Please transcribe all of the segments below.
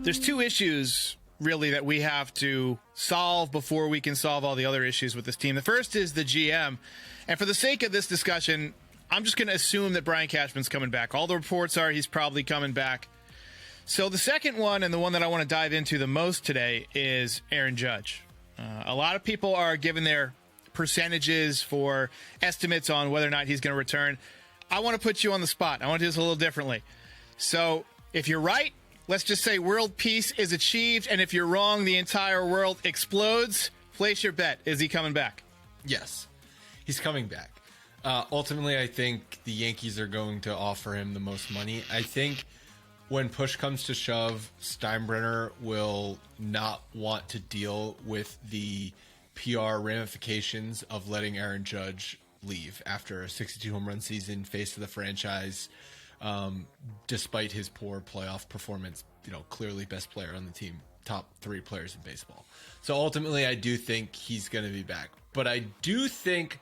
There's two issues, really, that we have to solve before we can solve all the other issues with this team. The first is the GM. And for the sake of this discussion, I'm just going to assume that Brian Cashman's coming back. All the reports are he's probably coming back. So the second one, and the one that I want to dive into the most today, is Aaron Judge. A lot of people are giving their percentages for estimates on whether or not he's going to return. I want to put you on the spot. I want to do this a little differently. So if you're right, let's just say world peace is achieved, and if you're wrong, the entire world explodes. Place your bet. Is he coming back? Yes, he's coming back. Ultimately, I think the Yankees are going to offer him the most money. I think when push comes to shove, Steinbrenner will not want to deal with the PR ramifications of letting Aaron Judge leave after a 62 home run season, face of the franchise. Despite his poor playoff performance, clearly best player on the team, top 3 players in baseball. So ultimately, I do think he's going to be back. But I do think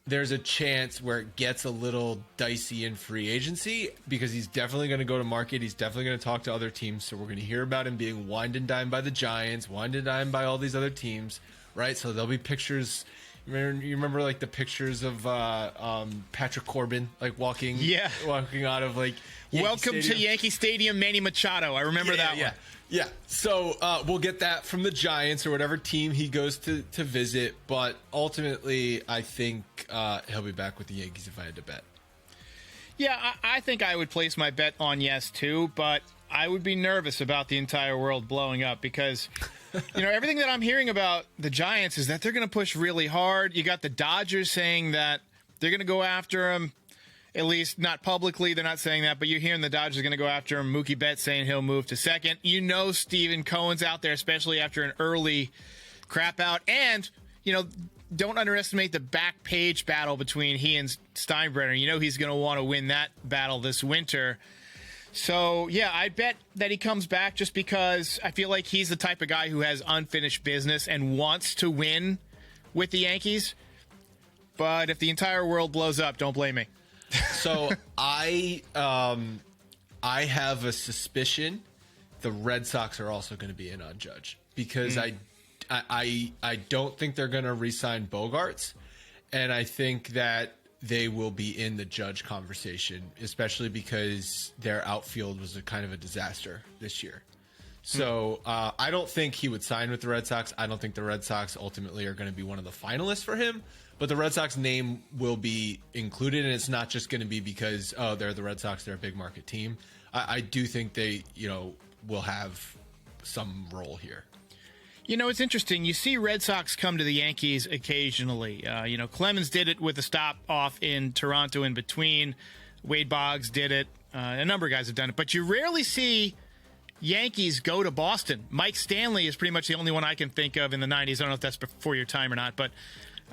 there's a chance where it gets a little dicey in free agency because he's definitely going to go to market. He's definitely going to talk to other teams. So we're going to hear about him being wined and dined by the Giants, wined and dined by all these other teams, right? So there'll be pictures. You remember like the pictures of Patrick Corbin walking out of Yankee Welcome Stadium. to Yankee Stadium, Manny Machado. I remember that one. Yeah. So we'll get that from the Giants or whatever team he goes to visit. But ultimately, I think he'll be back with the Yankees if I had to bet. Yeah, I think I would place my bet on yes, too. But I would be nervous about the entire world blowing up because, everything that I'm hearing about the Giants is that they're going to push really hard. You got the Dodgers saying that they're going to go after him. At least not publicly, they're not saying that, but you're hearing the Dodgers are going to go after him. Mookie Betts saying he'll move to second. Stephen Cohen's out there, especially after an early crap out. And, don't underestimate the back page battle between he and Steinbrenner. He's going to want to win that battle this winter. So, yeah, I bet that he comes back just because I feel like he's the type of guy who has unfinished business and wants to win with the Yankees. But if the entire world blows up, don't blame me. So I have a suspicion the Red Sox are also going to be in on Judge because I don't think they're going to re-sign Bogarts, and I think that they will be in the Judge conversation, especially because their outfield was a kind of a disaster this year. So I don't think he would sign with the Red Sox. I don't think the Red Sox ultimately are going to be one of the finalists for him. But the Red Sox name will be included, and it's not just going to be because, they're the Red Sox, they're a big market team. I do think they, will have some role here. It's interesting. You see Red Sox come to the Yankees occasionally. Clemens did it with a stop off in Toronto in between. Wade Boggs did it. A number of guys have done it. But you rarely see Yankees go to Boston. Mike Stanley is pretty much the only one I can think of in the 90s. I don't know if that's before your time or not, but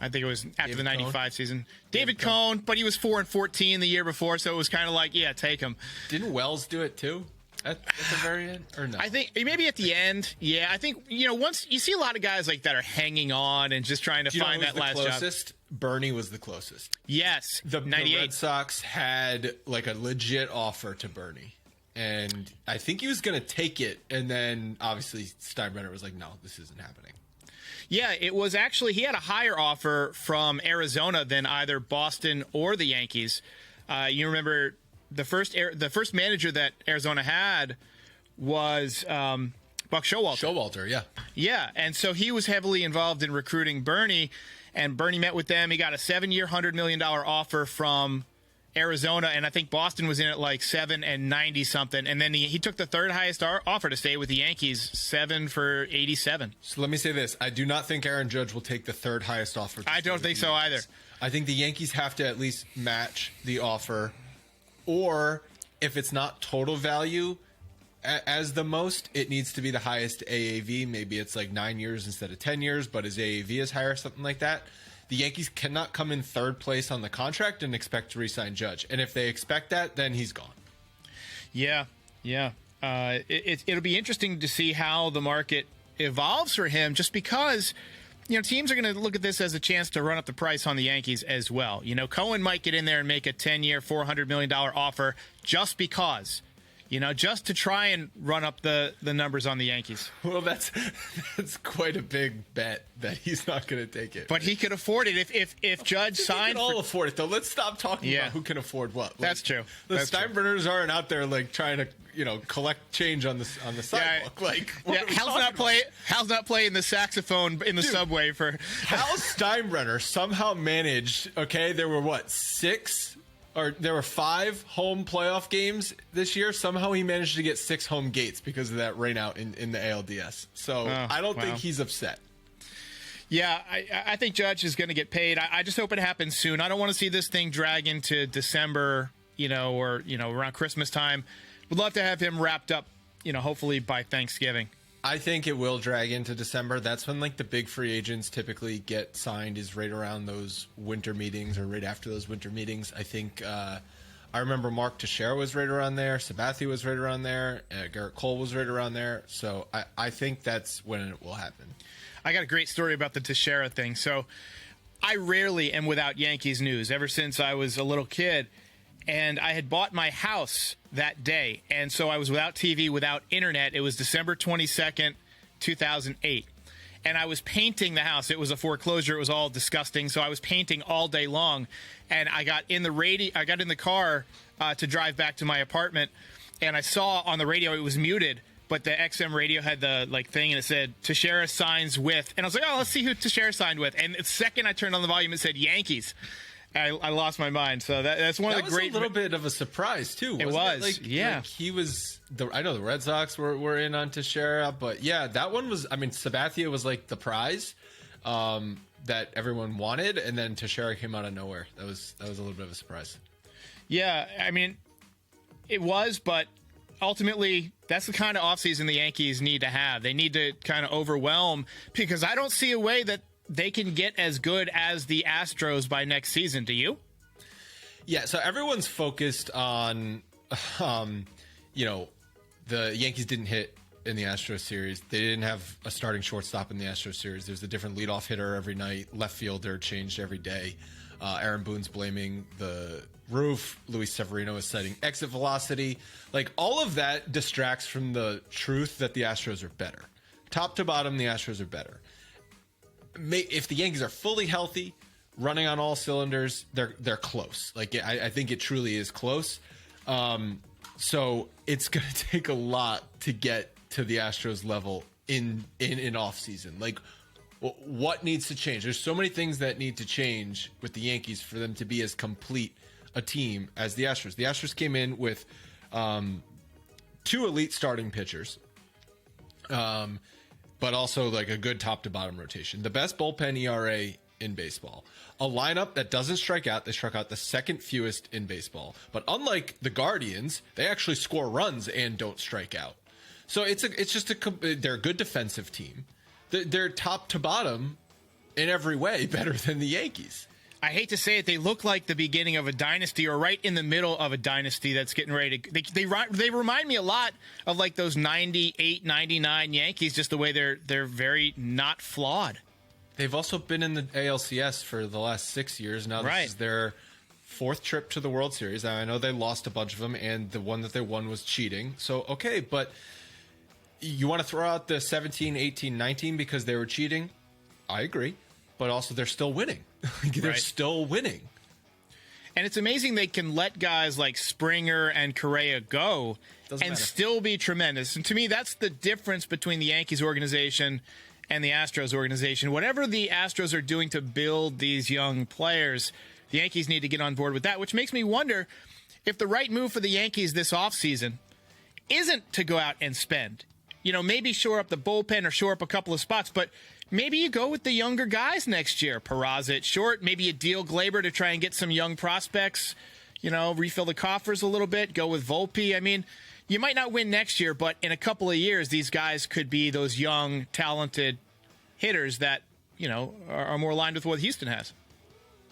I think it was after the 95 season. David Cohn, but he was 4-14 the year before, so it was kind of like, yeah, take him. Didn't Wells do it too at the very end, or no? I think maybe at the end. Yeah, I think once you see a lot of guys like that are hanging on and just trying to find that last closest? job. Bernie was the closest. Yes, the 98. Red Sox had a legit offer to Bernie. And I think he was going to take it, and then obviously Steinbrenner was like, no, this isn't happening. Yeah, it was actually, he had a higher offer from Arizona than either Boston or the Yankees. You remember the first manager that Arizona had was Buck Showalter. Showalter, yeah. Yeah, and so he was heavily involved in recruiting Bernie, and Bernie met with them. He got a 7-year, $100 million offer from Arizona, and I think Boston was in at like 7 and 90 something, and then he took the third highest offer to stay with the Yankees, 7 for 87. So let me say this: I do not think Aaron Judge will take the third highest offer. I don't think so either. I think the Yankees have to at least match the offer, or if it's not total value as the most, it needs to be the highest AAV. Maybe it's like 9 years instead of 10 years, but his AAV is higher, something like that. The Yankees cannot come in third place on the contract and expect to re-sign Judge. And if they expect that, then he's gone. Yeah. It'll be interesting to see how the market evolves for him, just because teams are going to look at this as a chance to run up the price on the Yankees as well. Cohen might get in there and make a 10-year, $400 million offer just because. just to try and run up the numbers on the Yankees. Well, that's quite a big bet that he's not going to take it. But he could afford it if Judge signed. We can all afford it, though. Let's stop talking about who can afford what. That's true. The Steinbrenners aren't out there trying to collect change on the sidewalk. Hal's not playing the saxophone in the subway for. Hal Steinbrenner somehow managed. Okay, there were 6. Or there were 5 home playoff games this year. Somehow he managed to get 6 home gates because of that rainout in the ALDS. So I don't think he's upset. Yeah, I think Judge is going to get paid. I just hope it happens soon. I don't want to see this thing drag into December, or around Christmas time. Would love to have him wrapped up, hopefully by Thanksgiving. I think it will drag into December. That's when the big free agents typically get signed, is right around those winter meetings or right after those winter meetings. I think I remember Mark Teixeira was right around there. Sabathia was right around there. Garrett Cole was right around there. So I think that's when it will happen. I got a great story about the Teixeira thing. So I rarely am without Yankees news ever since I was a little kid. And I had bought my house that day. And so I was without TV, without internet. It was December 22nd, 2008. And I was painting the house. It was a foreclosure. It was all disgusting. So I was painting all day long. And I got in the car to drive back to my apartment. And I saw on the radio it was muted. But the XM radio had the thing, and it said Teixeira signs with. And I was like, oh, let's see who Teixeira signed with. And the second I turned on the volume, it said Yankees. I lost my mind. So that's one of the great. That was a little bit of a surprise too. It was. Yeah. He was. I know the Red Sox were in on Teixeira, but yeah, that one was. I mean, Sabathia was the prize that everyone wanted, and then Teixeira came out of nowhere. That was a little bit of a surprise. Yeah, I mean, it was, but ultimately, that's the kind of offseason the Yankees need to have. They need to kind of overwhelm, because I don't see a way that they can get as good as the Astros by next season. Do you? Yeah, so everyone's focused on, the Yankees didn't hit in the Astros series. They didn't have a starting shortstop in the Astros series. There's a different leadoff hitter every night. Left fielder changed every day. Aaron Boone's blaming the roof. Luis Severino is citing exit velocity. All of that distracts from the truth that the Astros are better. Top to bottom, the Astros are better. If the Yankees are fully healthy, running on all cylinders, they're close. I think it truly is close. So it's going to take a lot to get to the Astros level in off season. What needs to change? There's so many things that need to change with the Yankees for them to be as complete a team as the Astros. The Astros came in with 2 elite starting pitchers. But also a good top to bottom rotation. The best bullpen ERA in baseball. A lineup that doesn't strike out. They struck out the second fewest in baseball. But unlike the Guardians, they actually score runs and don't strike out. So they're a good defensive team. They're top to bottom in every way better than the Yankees. I hate to say it, they look like the beginning of a dynasty, or right in the middle of a dynasty that's getting ready to. They remind me a lot of those 98, 99 Yankees, just the way they're very not flawed. They've also been in the ALCS for the last 6 years now. This is their 4th trip to the World Series. I know they lost a bunch of them, and the one that they won was cheating. So okay, but you want to throw out the 17, 18, 19 because they were cheating? I agree, but also they're still winning. They're still winning. And it's amazing they can let guys like Springer and Correa go still be tremendous. And to me, that's the difference between the Yankees organization and the Astros organization. Whatever the Astros are doing to build these young players, the Yankees need to get on board with that, which makes me wonder if the right move for the Yankees this offseason isn't to go out and spend. Maybe shore up the bullpen or shore up a couple of spots, but maybe you go with the younger guys next year. Peraza at short, maybe you deal Glaber to try and get some young prospects, refill the coffers a little bit, go with Volpe. I mean, you might not win next year, but in a couple of years, these guys could be those young, talented hitters that, are more aligned with what Houston has.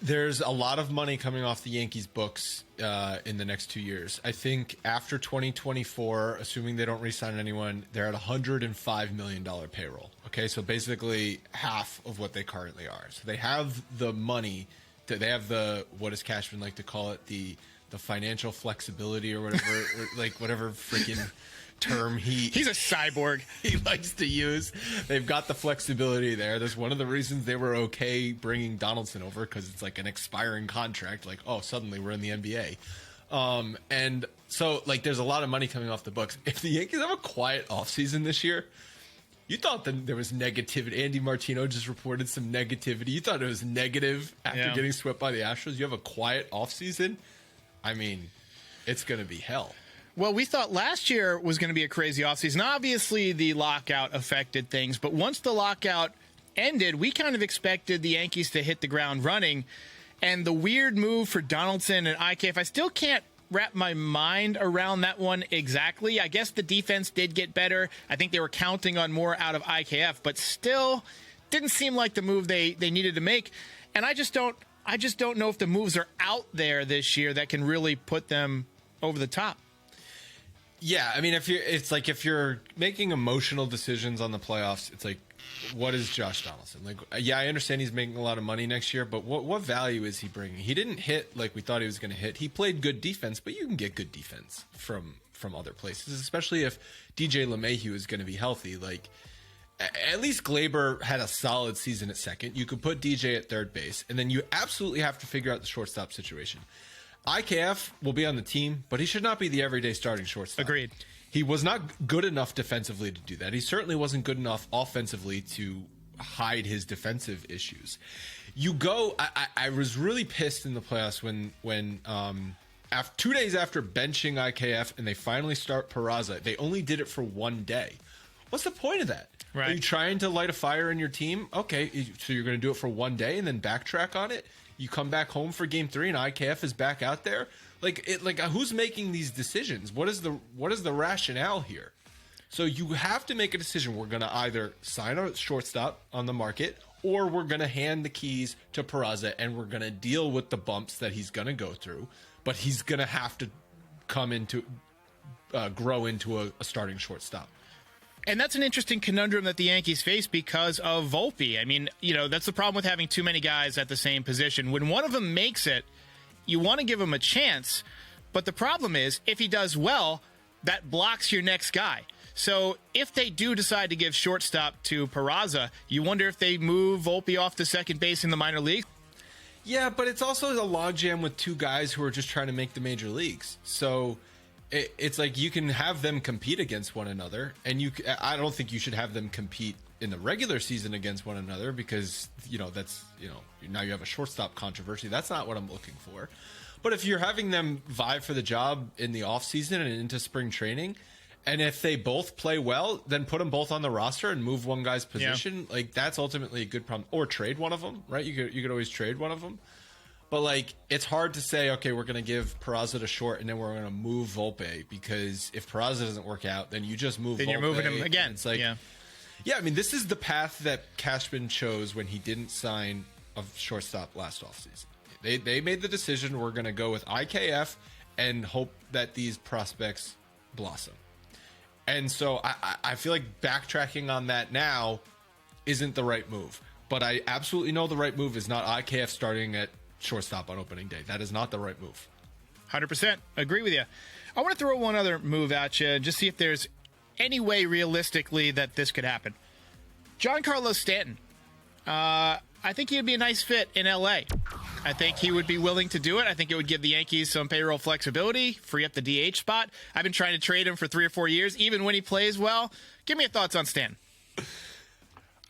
There's a lot of money coming off the Yankees' books in the next 2 years. I think after 2024, assuming they don't re-sign anyone, they're at $105 million payroll. Okay, so basically half of what they currently are. So they have the money. They have the, what does Cashman like to call it, the the financial flexibility or whatever, or like whatever freaking term he's a cyborg he likes to use. They've got the flexibility there. That's one of the reasons they were okay bringing Donaldson over, because it's like an expiring contract. Like, oh, suddenly we're in the NBA. And so like there's a lot of money coming off the books. If the Yankees have a quiet offseason this year, you thought that there was negativity. Andy Martino just reported some negativity. You thought it was negative after getting swept by the Astros. You have a quiet offseason. I mean, it's going to be hell. Well, we thought last year was going to be a crazy offseason. Obviously, the lockout affected things, but once the lockout ended, we kind of expected the Yankees to hit the ground running. And the weird move for Donaldson and IKF, I still can't wrap my mind around that one exactly. I guess the defense did get better. I think they were counting on more out of IKF, but still didn't seem like the move they needed to make. And I just don't know if the moves are out there this year that can really put them over the top. Yeah, I mean, if you're making emotional decisions on the playoffs, it's like, what is Josh Donaldson? Like, yeah, I understand he's making a lot of money next year, but what value is he bringing? He didn't hit like we thought he was going to hit. He played good defense, but you can get good defense from other places, especially if DJ LeMahieu is going to be healthy. Like, at least Glaber had a solid season at second. You could put DJ at third base, and then you absolutely have to figure out the shortstop situation. IKF will be on the team, but he should not be the everyday starting shortstop. Agreed. He was not good enough defensively to do that. He certainly wasn't good enough offensively to hide his defensive issues. I was really pissed in the playoffs when after 2 days after benching IKF and they finally start Peraza, they only did it for 1 day. What's the point of that? Right. Are you trying to light a fire in your team? Okay, so you're going to do it for 1 day and then backtrack on it? You come back home for game 3 and IKF is back out there? Like who's making these decisions? What is the rationale here? So you have to make a decision. We're going to either sign a shortstop on the market, or we're going to hand the keys to Peraza and we're going to deal with the bumps that he's going to go through. But he's going to have to grow into a starting shortstop. And that's an interesting conundrum that the Yankees face because of Volpe. I mean, that's the problem with having too many guys at the same position. When one of them makes it, you want to give him a chance. But the problem is, if he does well, that blocks your next guy. So if they do decide to give shortstop to Peraza, you wonder if they move Volpe off to second base in the minor league. Yeah, but it's also a logjam with two guys who are just trying to make the major leagues. So it's like you can have them compete against one another, and I don't think you should have them compete in the regular season against one another because that's now you have a shortstop controversy. That's not what I'm looking for. But if you're having them vie for the job in the offseason and into spring training, and if they both play well, then put them both on the roster and move one guy's position. Yeah. Like, that's ultimately a good problem. Or trade one of them, right? You could always trade one of them. But, like, it's hard to say, okay, we're going to give Peraza to short and then we're going to move Volpe, because if Peraza doesn't work out, then you just move Volpe. Then you're moving him again. It's like, yeah, I mean, this is the path that Cashman chose when he didn't sign a shortstop last offseason. They made the decision, we're going to go with IKF and hope that these prospects blossom. And so I feel like backtracking on that now isn't the right move. But I absolutely know the right move is not IKF starting at shortstop on opening day. That is not the right move. 100%. Agree with you. I want to throw one other move at you and just see if there's any way realistically that this could happen. Giancarlo Stanton. I think he would be a nice fit in L.A. I think he would be willing to do it. I think it would give the Yankees some payroll flexibility, free up the DH spot. I've been trying to trade him for 3 or 4 years, even when he plays well. Give me your thoughts on Stanton.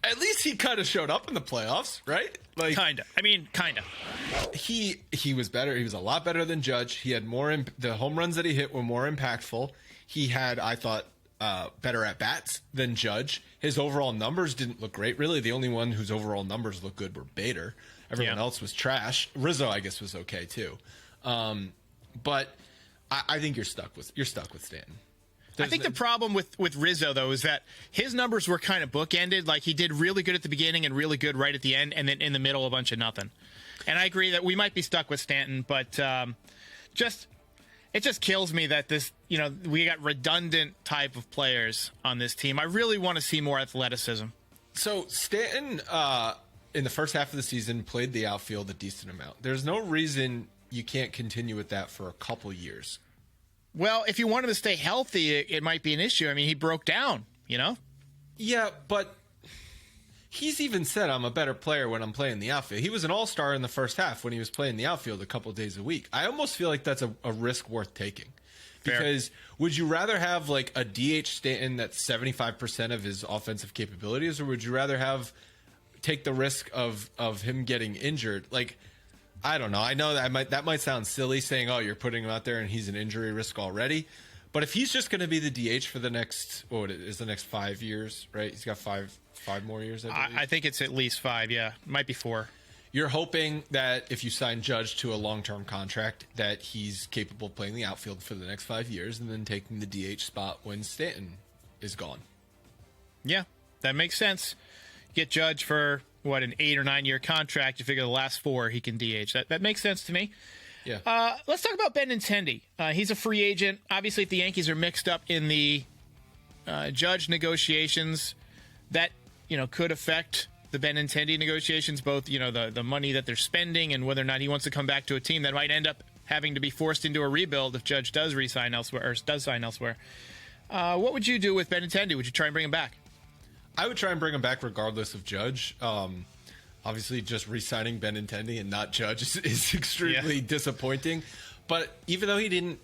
At least he kind of showed up in the playoffs, right? Like, kinda. I mean, kinda. He was better. He was a lot better than Judge. He had more. The home runs that he hit were more impactful. He had, I thought, better at bats than Judge. His overall numbers didn't look great. Really, the only one whose overall numbers looked good were Bader. Everyone else was trash. Rizzo, I guess, was okay too. But I think you're stuck with Stanton. I think the problem with Rizzo, though, is that his numbers were kind of bookended. Like, he did really good at the beginning and really good right at the end, and then in the middle, a bunch of nothing. And I agree that we might be stuck with Stanton, but it just kills me that this, we got redundant type of players on this team. I really want to see more athleticism. So Stanton, in the first half of the season, played the outfield a decent amount. There's no reason you can't continue with that for a couple years. Well, if you want him to stay healthy, it might be an issue. I mean, he broke down, you know? Yeah, but he's even said I'm a better player when I'm playing the outfield. He was an all-star in the first half when he was playing the outfield a couple of days a week. I almost feel like that's a risk worth taking. Because would you rather have like a DH Stanton that's 75% of his offensive capabilities, or would you rather take the risk of him getting injured? Like, I don't know. I know that might sound silly saying, oh, you're putting him out there and he's an injury risk already. But if he's just going to be the DH for the next, the next 5 years, right? He's got five more years, I believe. I think it's at least 5, yeah. Might be 4. You're hoping that if you sign Judge to a long-term contract, that he's capable of playing the outfield for the next 5 years and then taking the DH spot when Stanton is gone. Yeah, that makes sense. Get Judge for, an 8 or 9 year contract. You figure the last 4 he can DH. That makes sense to me. Yeah. Let's talk about Benintendi. He's a free agent. Obviously, if the Yankees are mixed up in the Judge negotiations, that could affect the Benintendi negotiations, both the money that they're spending and whether or not he wants to come back to a team that might end up having to be forced into a rebuild if Judge does resign elsewhere or does sign elsewhere. What would you do with Benintendi? Would you try and bring him back? I would try and bring him back regardless of Judge. Obviously, just re-signing Benintendi and not Judge is extremely disappointing. But even though he didn't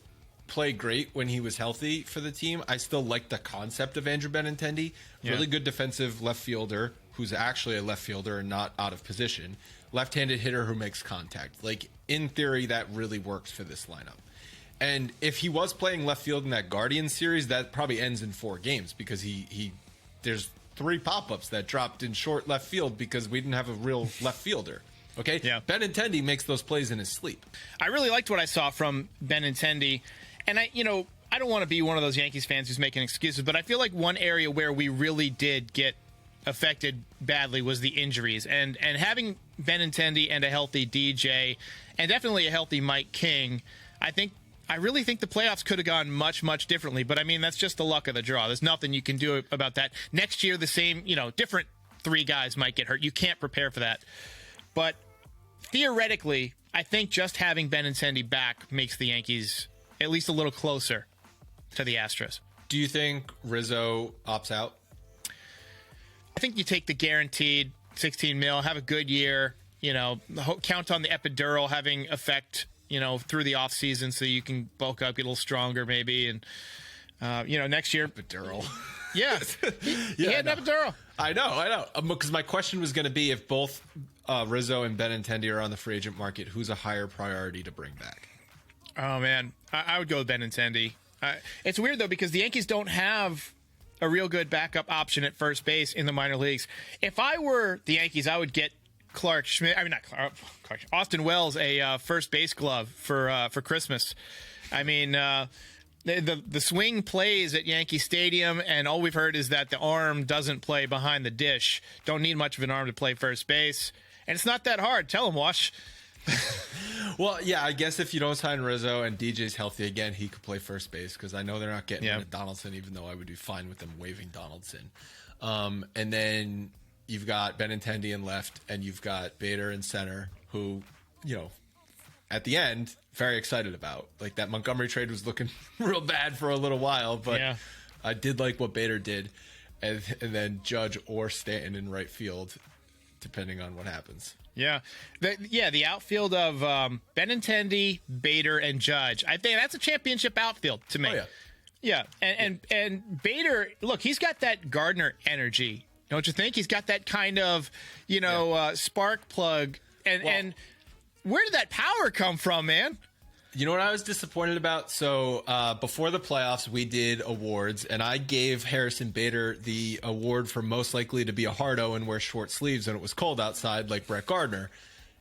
play great when he was healthy for the team, I still like the concept of Andrew Benintendi. Really good defensive left fielder who's actually a left fielder and not out of position. Left-handed hitter who makes contact. Like, in theory, that really works for this lineup. And if he was playing left field in that Guardians series, that probably ends in 4 games because there's 3 pop-ups that dropped in short left field because we didn't have a real left fielder. Okay? Yeah. Benintendi makes those plays in his sleep. I really liked what I saw from Benintendi. And I don't want to be one of those Yankees fans who's making excuses, but I feel like one area where we really did get affected badly was the injuries. And having Benintendi and a healthy DJ and definitely a healthy Mike King, I really think the playoffs could have gone much, much differently. But, I mean, that's just the luck of the draw. There's nothing you can do about that. Next year, the same, different 3 guys might get hurt. You can't prepare for that. But theoretically, I think just having Benintendi back makes the Yankees at least a little closer to the Astros. Do you think Rizzo opts out? I think you take the guaranteed $16 million, have a good year, count on the epidural having effect through the offseason so you can bulk up, get a little stronger maybe. And, next year. Epidural. Yeah. He had an epidural. I know. Because my question was going to be if both Rizzo and Benintendi are on the free agent market, who's a higher priority to bring back? Oh, man. I would go with Benintendi. It's weird, though, because the Yankees don't have a real good backup option at first base in the minor leagues. If I were the Yankees, I would get Austin Wells a first base glove for Christmas. I mean, the swing plays at Yankee Stadium, and all we've heard is that the arm doesn't play behind the dish. Don't need much of an arm to play first base, and it's not that hard. Tell him, Wash. Well, yeah, I guess if you don't sign Rizzo and DJ's healthy again, he could play first base because I know they're not getting rid of Donaldson, even though I would be fine with them waiving Donaldson. And then you've got Benintendi in left, and you've got Bader in center, who, at the end, very excited about. Like, that Montgomery trade was looking real bad for a little while, but I did like what Bader did. And then Judge or Stanton in right field, depending on what happens. Yeah. The outfield of Benintendi, Bader, and Judge. I think that's a championship outfield to me. Oh, yeah. And Bader, look, he's got that Gardner energy. Don't you think? He's got that kind of, spark plug. And where did that power come from, man? You know what I was disappointed about? So before the playoffs, we did awards, and I gave Harrison Bader the award for most likely to be a hardo and wear short sleeves when it was cold outside, like Brett Gardner.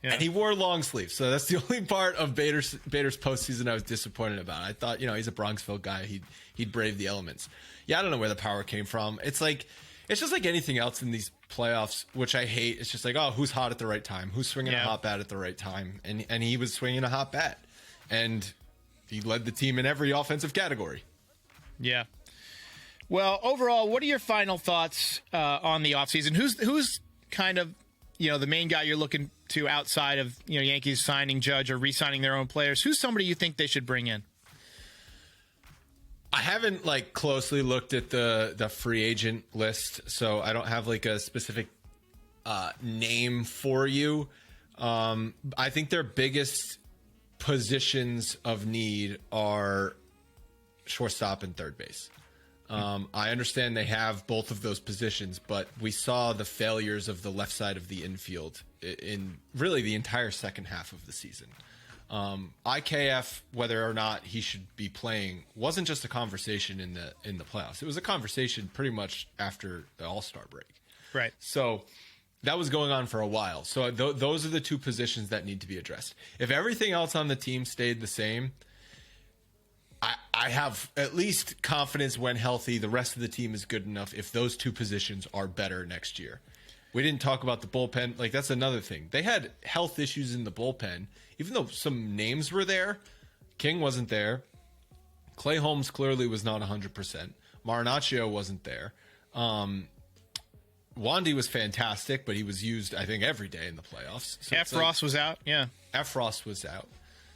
Yeah. And he wore long sleeves. So that's the only part of Bader's postseason I was disappointed about. I thought, he's a Bronxville guy. He'd brave the elements. Yeah, I don't know where the power came from. It's just like anything else in these playoffs, which I hate. It's just like, oh, who's hot at the right time? Who's swinging a hot bat at the right time? And he was swinging a hot bat. And he led the team in every offensive category. Yeah. Well, overall, what are your final thoughts on the offseason? Who's kind of the main guy you're looking to outside of, Yankees signing Judge or re-signing their own players, who's somebody you think they should bring in? I haven't closely looked at the free agent list, so I don't have a specific name for you. I think their biggest positions of need are shortstop and third base. I understand they have both of those positions, but we saw the failures of the left side of the infield in really the entire second half of the season. IKF, whether or not he should be playing, wasn't just a conversation in the playoffs. It was a conversation pretty much after the All-Star break. Right. So that was going on for a while. So those are the two positions that need to be addressed. If everything else on the team stayed the same, I have at least confidence when healthy. The rest of the team is good enough if those two positions are better next year. We didn't talk about the bullpen. That's another thing. They had health issues in the bullpen. Even though some names were there, King wasn't there. Clay Holmes clearly was not 100%. Marinaccio wasn't there. Wandy was fantastic, but he was used, I think, every day in the playoffs. So Efros was out, yeah. Efros was out.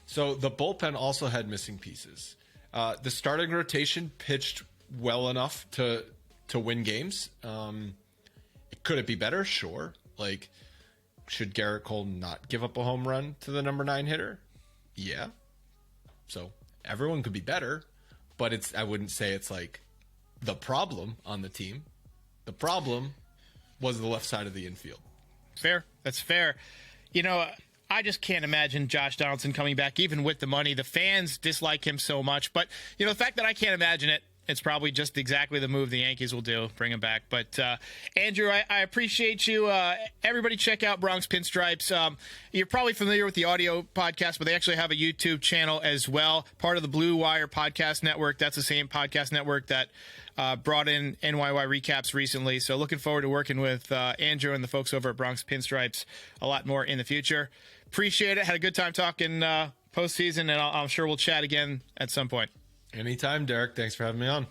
So the bullpen also had missing pieces. The starting rotation pitched well enough to win games. Could it be better? Sure. Should Garrett Cole not give up a home run to the number 9 hitter? Yeah. So everyone could be better, but I wouldn't say it's the problem on the team. The problem was the left side of the infield. Fair. That's fair. I just can't imagine Josh Donaldson coming back, even with the money. The fans dislike him so much. But, the fact that I can't imagine it, it's probably just exactly the move the Yankees will do, bring him back. But, Andrew, I appreciate you. Everybody check out Bronx Pinstripes. You're probably familiar with the audio podcast, but they actually have a YouTube channel as well, part of the Blue Wire Podcast Network. That's the same podcast network that brought in NYY Recaps recently. So looking forward to working with Andrew and the folks over at Bronx Pinstripes a lot more in the future. Appreciate it. Had a good time talking postseason, and I'm sure we'll chat again at some point. Anytime, Derek. Thanks for having me on.